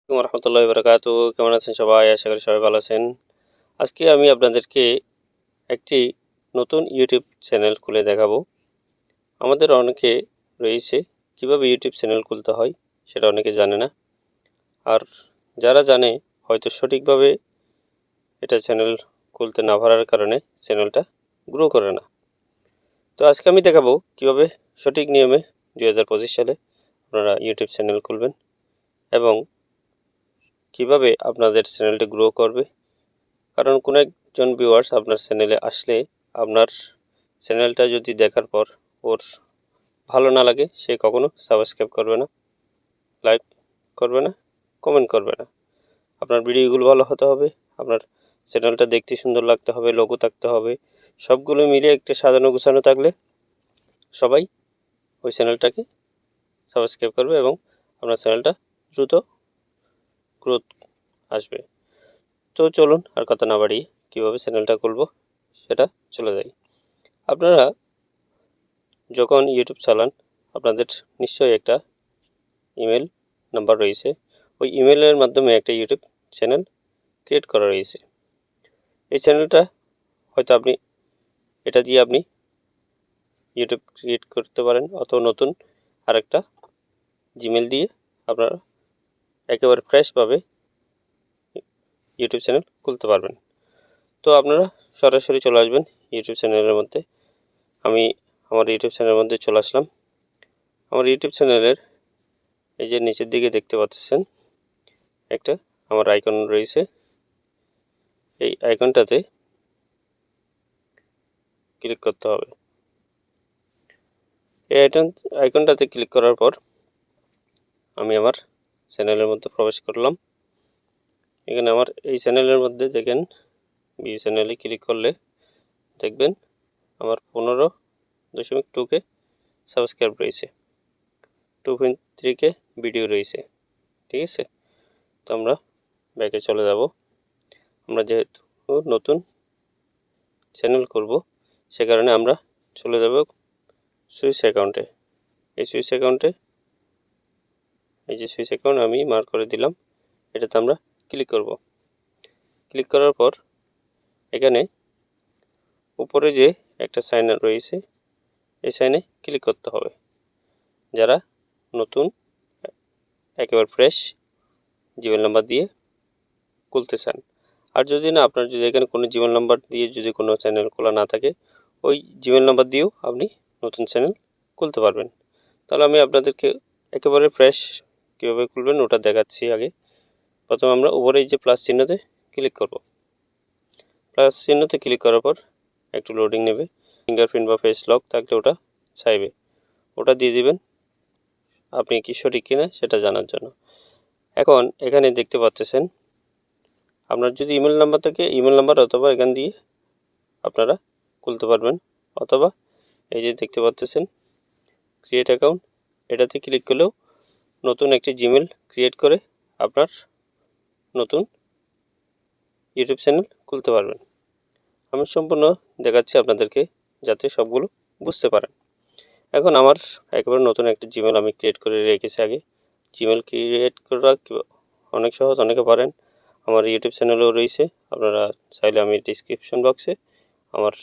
রহমতুল্লাহি বারাকাতু। কেমন আছেন সবাই? আশা করি সবাই ভালো আছেন। আজকে আমি আপনাদেরকে একটি নতুন ইউটিউব চ্যানেল খুলে দেখাবো। আমাদের অনেকে রয়েছে কিভাবে ইউটিউব চ্যানেল খুলতে হয় সেটা অনেকে জানে না। আর যারা জানে হয়তো সঠিকভাবে এটা চ্যানেল খুলতে না পারার কারণে চ্যানেলটা গ্রো করে না। তো আজকে আমি দেখাবো কিভাবে সঠিক নিয়মে 2025 সালে আপনারা ইউটিউব চ্যানেল খুলবেন এবং কিভাবে আপনাদের চ্যানেলটা গ্রো করবে। কারণ কোনো একজন ভিউয়ার্স আপনার চ্যানেলে আসলে আপনার চ্যানেলটা যদি দেখার পর ওর ভালো না লাগে সে কখনো সাবস্ক্রাইব করবে না, লাইক করবে না, কমেন্ট করবে না। আপনার ভিডিওগুলো ভালো হতে হবে, আপনার চ্যানেলটা দেখতে সুন্দর লাগতে হবে, লোগো থাকতে হবে, সবগুলো মিলিয়ে একটা সাজানো গোছানো থাকলে সবাই ওই চ্যানেলটাকে সাবস্ক্রাইব করবে এবং আপনার চ্যানেলটা দ্রুত গ্রোথ আসবে। তো চলুন আর কথা না বাড়িয়ে কীভাবে চ্যানেলটা খুলবো সেটা চলে যাই। আপনারা যখন ইউটিউব চালান আপনাদের নিশ্চয়ই একটা ইমেল নাম্বার রয়েছে। ওই ইমেলের মাধ্যমে একটা ইউটিউব চ্যানেল ক্রিয়েট করা রয়েছে। এই চ্যানেলটা হয়তো এটা দিয়ে আপনি ইউটিউব ক্রিয়েট করতে পারেন অথবা নতুন আরেকটা জিমেল দিয়ে আপনারা একেবারে ফ্রেশভাবে ইউটিউব চ্যানেল খুলতে পারবেন। তো আপনারা সরাসরি চলে আসবেন ইউটিউব চ্যানেলের মধ্যে। আমি আমার ইউটিউব চ্যানেলের মধ্যে চলে আসলাম। আমার ইউটিউব চ্যানেলের এই যে নিচের দিকে দেখতে পাচ্ছেন একটা আমার আইকন রয়েছে। এই আইকনটাতে ক্লিক করতে হবে। এই আইকনটাতে ক্লিক করার পর আমি আমার চ্যানেলের মধ্যে প্রবেশ করলাম। এখানে আমার এই চ্যানেলের মধ্যে দেখেন ভিউ চ্যানেলে ক্লিক করলে দেখবেন আমার 15.2K সাবস্ক্রাইব রয়েছে, 2.3K ভিডিও রয়েছে। ঠিক আছে, তো আমরা ব্যাকে চলে যাব। আমরা যেহেতু নতুন চ্যানেল করব সে কারণে আমরা চলে যাব সুইচ অ্যাকাউন্টে। এই সুইচ অ্যাকাউন্টে এই যে সুইচ অ্যাকাউন্ট আমি মার্ক করে দিলাম, এটাতে আমরা ক্লিক করব। ক্লিক করার পর এখানে উপরে যে একটা সাইন রয়েছে এই সাইনে ক্লিক করতে হবে। যারা নতুন একেবারে ফ্রেশ জিমেল নাম্বার দিয়ে খুলতে চান, আর যদি না আপনার যদি এখানে কোনো জিমেল নাম্বার দিয়ে যদি কোনো চ্যানেল খোলা না থাকে ওই জিমেল নাম্বার দিয়েও আপনি নতুন চ্যানেল খুলতে পারবেন। তাহলে আমি আপনাদেরকে একেবারে ফ্রেশ কীভাবে খুলবেন ওটা দেখাচ্ছি। আগে প্রথমে আমরা উপরে এই যে প্লাস চিহ্নতে ক্লিক করব। প্লাস চিহ্নতে ক্লিক করার পর একটু লোডিং নেবে। ফিঙ্গারপ্রিন্ট বা ফেস লক থাকলে ওটা চাইবে, ওটা দিয়ে দিবেন আপনি কি সঠিক কিনা সেটা জানার জন্য। এখন এখানে দেখতে পাচ্ছেন আপনার যদি ইমেল নাম্বার থাকে ইমেল নাম্বার অথবা এখান দিয়ে আপনারা খুলতে পারবেন, অথবা এই যে দেখতে পাচ্ছেন ক্রিয়েট অ্যাকাউন্ট, এটাতে ক্লিক করলেও নতুন একটি জিমেল ক্রিয়েট করে আপনার নতুন ইউটিউব চ্যানেল খুলতে পারবেন। আমি সম্পূর্ণ দেখাচ্ছি আপনাদেরকে যাতে সবগুলো বুঝতে পারেন। এখন আমার একেবারে নতুন একটা জিমেল আমি ক্রিয়েট করে রেখেছি। আগে জিমেল ক্রিয়েট করা অনেক সহজ, অনেকে পারেন। আমার ইউটিউব চ্যানেলেও রয়েছে, আপনারা চাইলে আমি ডিসক্রিপশন বক্সে আমার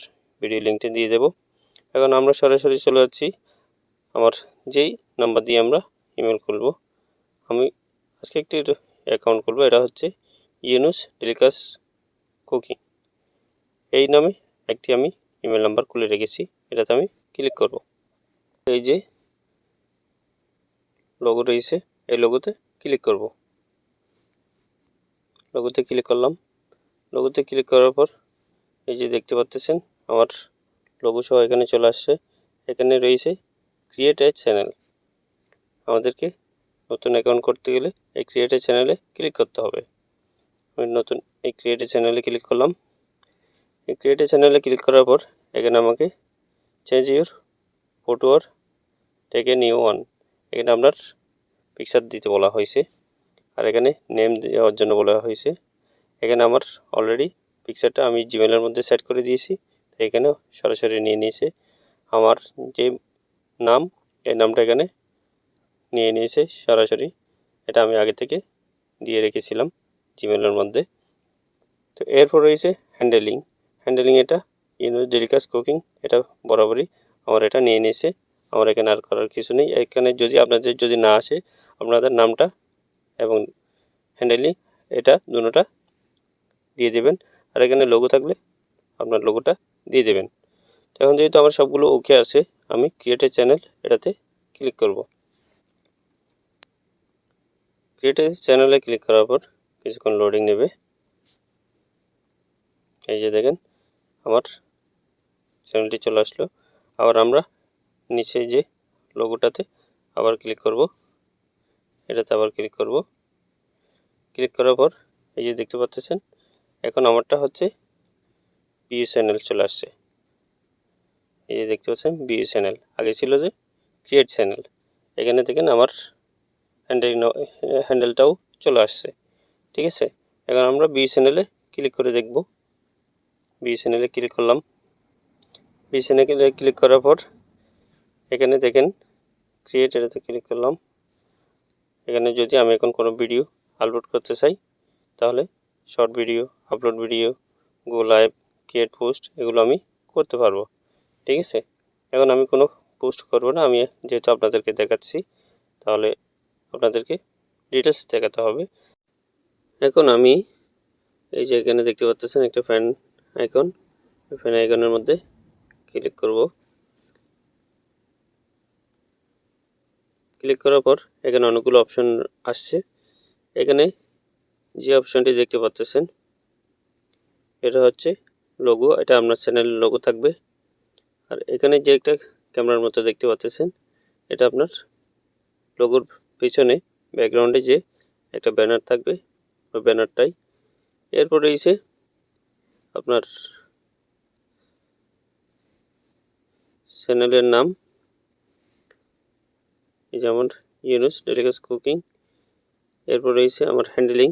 ভিডিও লিঙ্কটি দিয়ে দেব। এখন আমরা সরাসরি চলে যাচ্ছি আমার যেই নাম্বার দিয়ে আমরা ইমেল খুলব। আমি আজকে একটি অ্যাকাউন্ট খুলব, এটা হচ্ছে ইউনুস ডেলিকাস কুকিং, এই নামে একটি আমি ইমেল নাম্বার খুলে রেখেছি। এটাতে আমি ক্লিক করব। এই যে লোগো রয়েছে এই লোগোতে ক্লিক করব। লোগোতে ক্লিক করলাম। লোগোতে ক্লিক করার পর এই যে দেখতে পাচ্ছেন আমার লোগো সহ এখানে চলে আসছে। এখানে রয়েছে ক্রিয়েট এ চ্যানেল। আমাদেরকে নতুন অ্যাকাউন্ট করতে গেলে এই ক্রিয়েট এ চ্যানেলে ক্লিক করতে হবে। আমি নতুন এই ক্রিয়েট এ চ্যানেলে ক্লিক করলাম। এই ক্রিয়েট এ চ্যানেলে ক্লিক করার পর এখানে আমাকে change your photo or take a new one, এখানে আপনার পিকচার দিতে বলা হয়েছে আর এখানে নেম দেওয়ার জন্য বলা হয়েছে। এখানে আমার অলরেডি পিকচারটা আমি জিমেলের মধ্যে সেট করে দিয়েছি, তো এখানেও সরাসরি নিয়ে নিয়েছে। আমার যে নাম এই নামটা এখানে নিয়ে নিয়েছে সরাসরি, এটা আমি আগে থেকে দিয়ে রেখেছিলাম জিমেলের মধ্যে। তো এরপর রয়েছে হ্যান্ডেলিং। এটা ইউনুস ডেলিকাস কুকিং, এটা বরাবরই আমার এটা নিয়ে নিয়েছে। আমার এখানে আর করার কিছু নেই। এখানে যদি আপনাদের যদি না আসে, আপনাদের নামটা এবং হ্যান্ডেলিং এটা দুটোটা দিয়ে দেবেন। আর এখানে লোগো থাকলে আপনার লোগোটা দিয়ে দেবেন। তো এখন যেহেতু আমার সবগুলো ওকে আছে, আমি ক্রিয়েট এ চ্যানেল এটাতে ক্লিক করব। ক্রিয়েট এ চ্যানেলে ক্লিক করার পর কিছুক্ষণ লোডিং নেবে। এই যে দেখেন আমার চ্যানেলটি চলে আসলো। আবার আমরা নিচে যে লোগোটাতে আবার ক্লিক করব, এটাতে আবার ক্লিক করব। ক্লিক করার পর এই যে দেখতে পাচ্ছেন এখন আমারটা হচ্ছে ভিউ চ্যানেল চলে আসছে। এই যে দেখতে পাচ্ছেন ভিউ চ্যানেল, আগে ছিল যে ক্রিয়েট চ্যানেল। এখানে দেখেন আমার হ্যান্ডেলটাও চলে আসছে। ঠিক আছে, এখন আমরা ভিউ চ্যানেলে ক্লিক করে দেখব। ভিউ চ্যানেলে ক্লিক করলাম। ভিউ চ্যানেলে ক্লিক করার পর এখানে দেখেন ক্রিয়েট, এটাতে ক্লিক করলাম। এখানে যদি আমি এখন কোনো ভিডিও আপলোড করতে চাই, তাহলে শর্ট ভিডিও, আপলোড ভিডিও, গো লাইভ, ক্রিয়েট পোস্ট এগুলো আমি করতে পারবো। ঠিক আছে, এখন আমি কোনো পোস্ট করব না, আমি যেহেতু আপনাদেরকে দেখাচ্ছি তাহলে আপনাদেরকে ডিটেলস দেখাতে হবে। এখন আমি এই যে এখানে দেখতে পাচ্ছেন একটা ফ্যান আইকন, ফ্যান আইকনের মধ্যে ক্লিক করব। ক্লিক করার পর এখানে অনেকগুলো অপশন আসছে। এখানে যে অপশনটি দেখতে পাচ্ছেন এটা হচ্ছে লোগো, এটা আপনার চ্যানেলের লোগো থাকবে। আর এখানে যে একটা ক্যামেরার মতো দেখতে পাচ্ছেন এটা আপনার লোগোর পিছনে ব্যাকগ্রাউন্ডে যে একটা ব্যানার থাকবে ওই ব্যানারটাই। এরপর রয়েছে আপনার চ্যানেলের নাম, এই যে আমার ইউনুস ডেলিকাস কুকিং। এরপর রয়েছে আমার হ্যান্ডেলিং।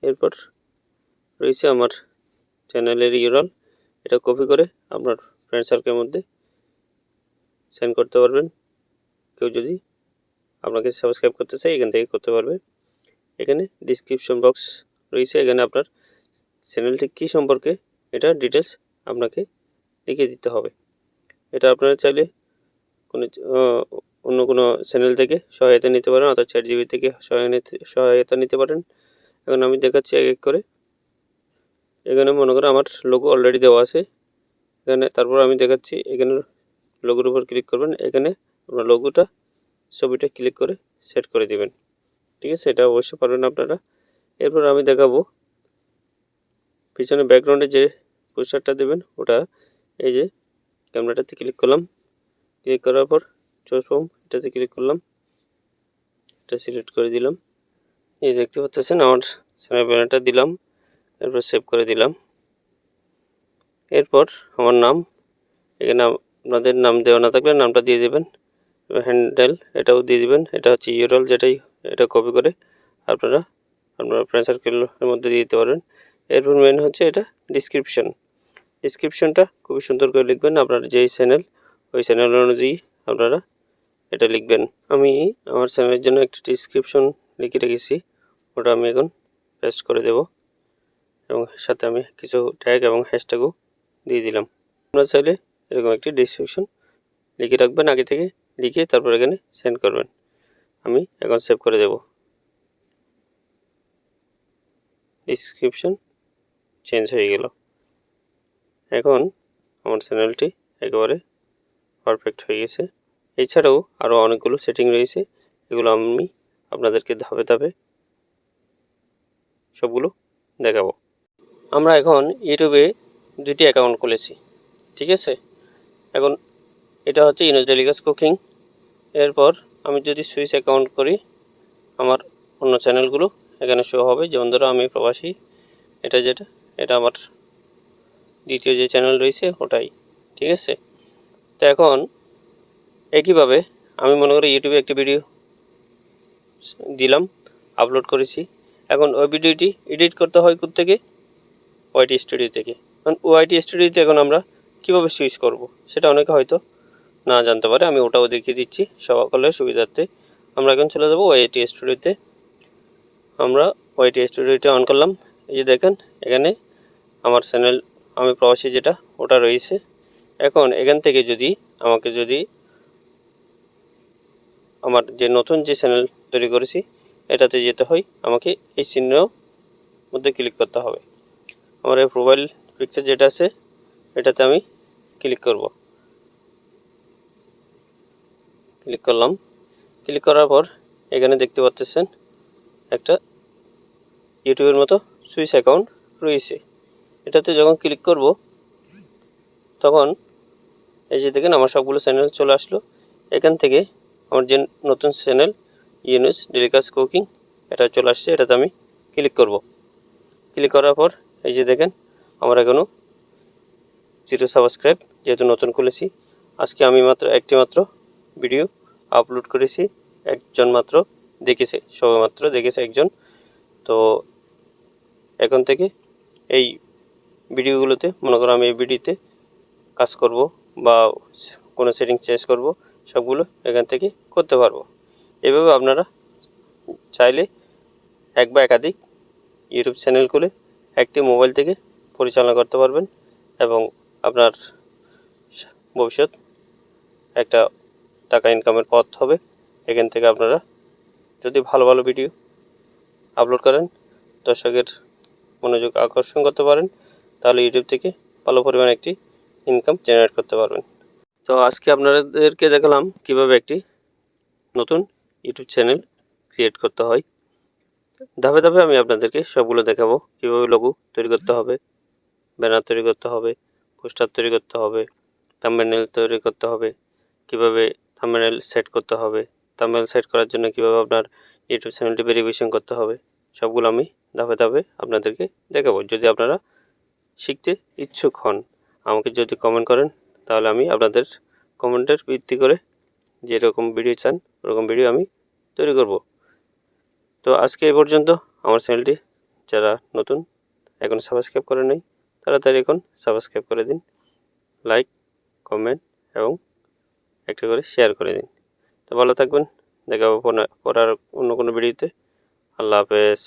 এরপর রয়েছে আমার চ্যানেলের ইউআরএল, এটা কপি করে আপনার ফ্রেন্ড সার্কেলের মধ্যে সেন্ড করতে পারবেন। কেউ যদি আপনাকে সাবস্ক্রাইব করতে চায় এখান থেকে করতে পারবে। এখানে ডিসক্রিপশন বক্স রয়েছে, এখানে আপনার চ্যানেলটি কী সম্পর্কে এটা ডিটেলস আপনাকে লিখে দিতে হবে। এটা আপনারা চাইলে কোনো অন্য কোনো চ্যানেল থেকে সহায়তা নিতে পারেন, অর্থাৎ ChatGPT থেকে সহায়তা নিতে পারেন। এখন আমি দেখাচ্ছি এক এক করে। এখানে মনে করেন আমার লোগো অলরেডি দেওয়া আছে এখানে, তারপর আমি দেখাচ্ছি এখানে লোগোর উপর ক্লিক করবেন। এখানে আপনার লোগোটা ছবিটা ক্লিক করে সেট করে দেবেন। ঠিক আছে, এটা অবশ্যই পারবেন আপনারা। এরপর আমি দেখাবো পিছনে ব্যাকগ্রাউন্ডে যে পোস্টারটা দেবেন ওটা, এই যে ক্যামেরাটাতে ক্লিক করলাম। ক্লিক করার পর চুজ ফ্রম এটাতে ক্লিক করলাম, এটা সিলেক্ট করে দিলাম। এই দেখতে পাচ্ছেন আমার চ্যানেল ব্যানারটা দিলাম, এরপর সেভ করে দিলাম। এরপর আমার নাম, এখানে আপনাদের নাম দেওয়া না থাকলে নামটা দিয়ে দেবেন। হ্যান্ডেল এটাও দিয়ে দিবেন, এটা হচ্ছে ইউআরএল যেটাই, এটা কপি করে আপনারা আপনার ফ্রেন্ড সার্কেলের মধ্যে দিয়ে দিতে পারবেন। এরপর মেন হচ্ছে এটা ডিসক্রিপশনটা খুবই সুন্দর করে লিখবেন, আপনার যেই চ্যানেল ওই চ্যানেল অনুযায়ী আপনারা এটা লিখবেন। আমি আমার চ্যানেলের জন্য একটা ডিসক্রিপশন লিখে রেখেছি, ওটা আমি এখন পেস্ট করে দেব এবং সাথে আমি কিছু ট্যাগ এবং হ্যাশট্যাগও দিয়ে দিলাম। আপনারা চাইলে এরকম একটি ডিসক্রিপশন লিখে রাখবেন, আগে থেকে লিখে তারপর এখানে সেন্ড করবেন। আমি এখন সেভ করে দেব। ডিসক্রিপশন চেঞ্জ হয়ে গেল। এখন আমার চ্যানেলটি একেবারে পারফেক্ট হয়ে গেছে। এছাড়াও আরও অনেকগুলো সেটিং রয়েছে, এগুলো আমি আপনাদেরকে ধাপে ধাপে সবগুলো দেখাবো। আমরা এখন ইউটিউবে দুটি অ্যাকাউন্ট খুলেছি। ঠিক আছে, এখন এটা হচ্ছে ইউনুস ডেলিকাস কুকিং। এরপর আমি যদি সুইচ অ্যাকাউন্ট করি আমার অন্য চ্যানেলগুলো এখানে শো হবে, যেমন ধরো আমি প্রবাসী, এটা আমার দ্বিতীয় যে চ্যানেল রয়েছে ওটাই। ঠিক আছে, তো এখন একইভাবে আমি মনে করি ইউটিউবে একটি ভিডিও দিলাম, আপলোড করেছি। এখন ওই ভিডিওটি এডিট করতে হয় কোত্থেকে? ওয়াইটি স্টুডিও থেকে। কারণ ওয়াইটি স্টুডিওতে এখন আমরা কীভাবে সুইচ করব সেটা অনেকে হয়তো না জানতে পারে, আমি ওটাও দেখিয়ে দিচ্ছি সকলের সুবিধার্থে। আমরা এখন চলে যাবো ওয়াইটি স্টুডিওতে। আমরা ওয়াইটি স্টুডিওটা অন করলাম। এই যে দেখেন এখানে আমার চ্যানেল আমি প্রবাসী যেটা ওটা রয়েছে। এখন এখান থেকে আমাকে আমার যে নতুন যে চ্যানেল তৈরি করেছি এটাতে যেতে হয়, আমাকে এই চিহ্ন মধ্যে ক্লিক করতে হবে। আমার এই প্রোফাইল পিকচার যেটা আছে এটাতে আমি ক্লিক করব। ক্লিক করলাম। ক্লিক করার পর এখানে দেখতে পাচ্ছেন একটা ইউটিউবের মতো সুইচ অ্যাকাউন্ট রয়েছে। এটাতে যখন ক্লিক করব তখন এই যে দেখেন আমার সবগুলো চ্যানেল চলে আসলো। এখান থেকে আমার যে নতুন চ্যানেল ইউনুস ডেলিকাস কুকিং এটা চলে আসছে, এটাতে আমি ক্লিক করব। ক্লিক করার পর এই যে দেখেন আমার এখনও 0 সাবস্ক্রাইব, যেহেতু নতুন খুলেছি। আজকে আমি একটি মাত্র ভিডিও আপলোড করেছি, একজন মাত্র দেখেছে, সবেমাত্র দেখেছে একজন। তো এখন থেকে এই ভিডিওগুলোতে মনে করো আমি এই ভিডিওতে কাজ করব বা কোনো সেটিং চেঞ্জ করব, সবগুলো এখান থেকে করতে পারবো। এভাবে আপনারা চাইলে এক বা একাধিক ইউটিউব চ্যানেল খুলে একটি মোবাইল থেকে পরিচালনা করতে পারবেন এবং আপনার ভবিষ্যৎ একটা টাকা ইনকামের পথ হবে। এখান থেকে আপনারা যদি ভালো ভালো ভিডিও আপলোড করেন, দর্শকের মনোযোগ আকর্ষণ করতে পারেন, তাহলে ইউটিউব থেকে ভালো পরিমাণে একটি ইনকাম জেনারেট করতে পারবেন। তো আজকে আপনাদেরকে দেখালাম কিভাবে একটি নতুন ইউটিউব চ্যানেল ক্রিয়েট করতে হয়। ধাপে ধাপে আমি আপনাদেরকে সবগুলো দেখাবো, কীভাবে লোগো তৈরি করতে হবে, ব্যানার তৈরি করতে হবে, পোস্টার তৈরি করতে হবে, থাম্বনেল তৈরি করতে হবে, কীভাবে থাম্বনেল সেট করতে হবে, থাম্বনেল সেট করার জন্য কীভাবে আপনার ইউটিউব চ্যানেলটি ভেরিফিকেশন করতে হবে, সবগুলো আমি ধাপে ধাপে আপনাদেরকে দেখাবো। যদি আপনারা শিখতে ইচ্ছুক হন, আমাকে যদি কমেন্ট করেন, তাহলে আমি আপনাদের কমেন্টের ভিত্তি করে যেরকম ভিডিও চান ওরকম ভিডিও আমি তৈরি করব। তো আজকে এই পর্যন্ত। আমার চ্যানেলটি যারা নতুন এখন সাবস্ক্রাইব করে নেই, তাড়াতাড়ি এখন সাবস্ক্রাইব করে দিন, লাইক, কমেন্ট এবং একটা করে শেয়ার করে দিন। তো ভালো থাকবেন, দেখা হবে পরে অন্য কোনো ভিডিওতে। আল্লাহ হাফেজ।